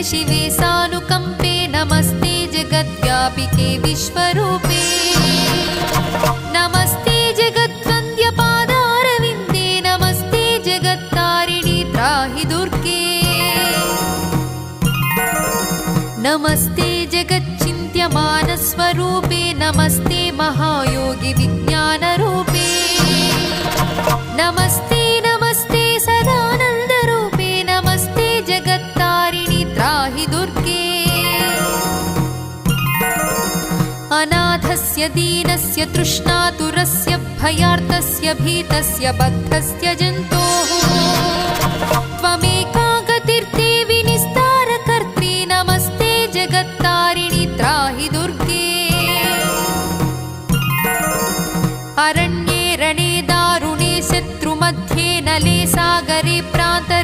शिवे सानुकम्पे नमस्ते जगद्व्यापिके विश्वरूपे नमस्ते जगद्वन्द्यपादारविन्दे नमस्ते जगत्तारिणि त्राहि दुर्गे नमस्ते जगच्चिन्त्यमानस्वरूपे नमस्ते महायोगि विज्ञानरूपे नमस्ते नमस्ते सदानन्दरूपे नमस्ते जगत्तारिणि त्राहि दुर्गे अनाथस्य दीनस्य तृष्णातुरस्य भयार्तस्य भीतस्य बद्धस्य जन्तोः त्वमेका गतिर्देवि निस्तारकर्त्री नमस्ते जगत्तारिणि त्राहि दुर्गे अरण्ये रणे दारुणे शत्रुमध्ये नले सागरे प्रान्तरे